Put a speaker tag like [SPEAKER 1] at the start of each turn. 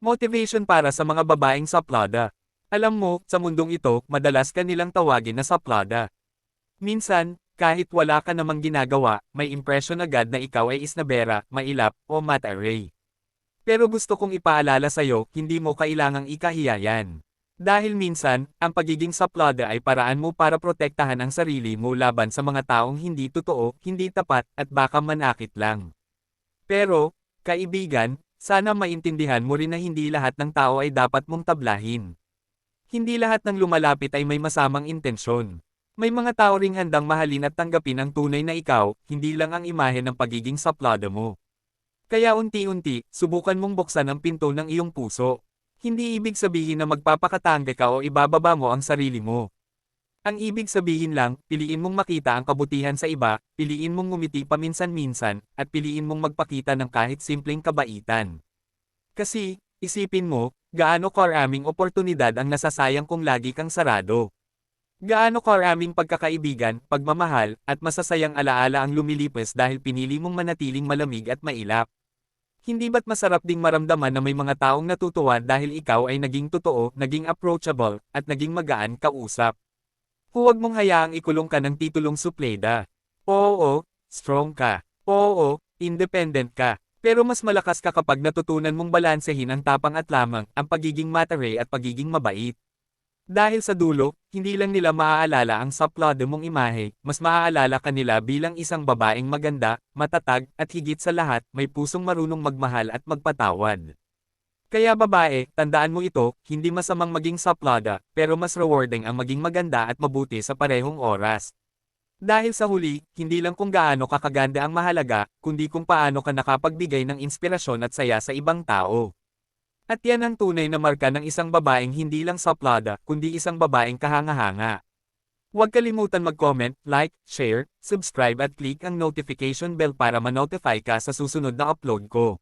[SPEAKER 1] Motivation para sa mga babaeng saplada. Alam mo, sa mundong ito, madalas ka nilang tawagin na saplada. Minsan, kahit wala ka namang ginagawa, may impression agad na ikaw ay isnabera, mailap, o mata-ray. Pero gusto kong ipaalala sa'yo, hindi mo kailangang ikahiya yan. Dahil minsan, ang pagiging saplada ay paraan mo para protektahan ang sarili mo laban sa mga taong hindi totoo, hindi tapat, at baka manakit lang. Pero, kaibigan, sana maintindihan mo rin na hindi lahat ng tao ay dapat mong tablahin. Hindi lahat ng lumalapit ay may masamang intensyon. May mga tao ring handang mahalin at tanggapin ang tunay na ikaw, hindi lang ang imahe ng pagiging saplada mo. Kaya unti-unti, subukan mong buksan ang pinto ng iyong puso. Hindi ibig sabihin na magpapakatangke ka o ibababa mo ang sarili mo. Ang ibig sabihin lang, piliin mong makita ang kabutihan sa iba, piliin mong ngumiti paminsan-minsan, at piliin mong magpakita ng kahit simpleng kabaitan. Kasi, isipin mo, gaano karaming oportunidad ang nasasayang kung lagi kang sarado. Gaano karaming pagkakaibigan, pagmamahal, at masasayang alaala ang lumilipas dahil pinili mong manatiling malamig at mailap. Hindi ba't masarap ding maramdaman na may mga taong natutuwa dahil ikaw ay naging totoo, naging approachable, at naging magaan kausap? Huwag mong hayaang ikulong ka ng titulong supleda. Oo, strong ka. Oo, independent ka. Pero mas malakas ka kapag natutunan mong balansehin ang tapang at lamang, ang pagiging matare at pagiging mabait. Dahil sa dulo, hindi lang nila maaalala ang saplada mong imahe, mas maaalala ka nila bilang isang babaeng maganda, matatag, at higit sa lahat, may pusong marunong magmahal at magpatawad. Kaya babae, tandaan mo ito, hindi masamang maging saplada, pero mas rewarding ang maging maganda at mabuti sa parehong oras. Dahil sa huli, hindi lang kung gaano kakaganda ang mahalaga, kundi kung paano ka nakapagbigay ng inspirasyon at saya sa ibang tao. At yan ang tunay na marka ng isang babaeng hindi lang saplada, kundi isang babaeng kahanga-hanga. Huwag kalimutan mag-comment, like, share, subscribe at click ang notification bell para ma-notify ka sa susunod na upload ko.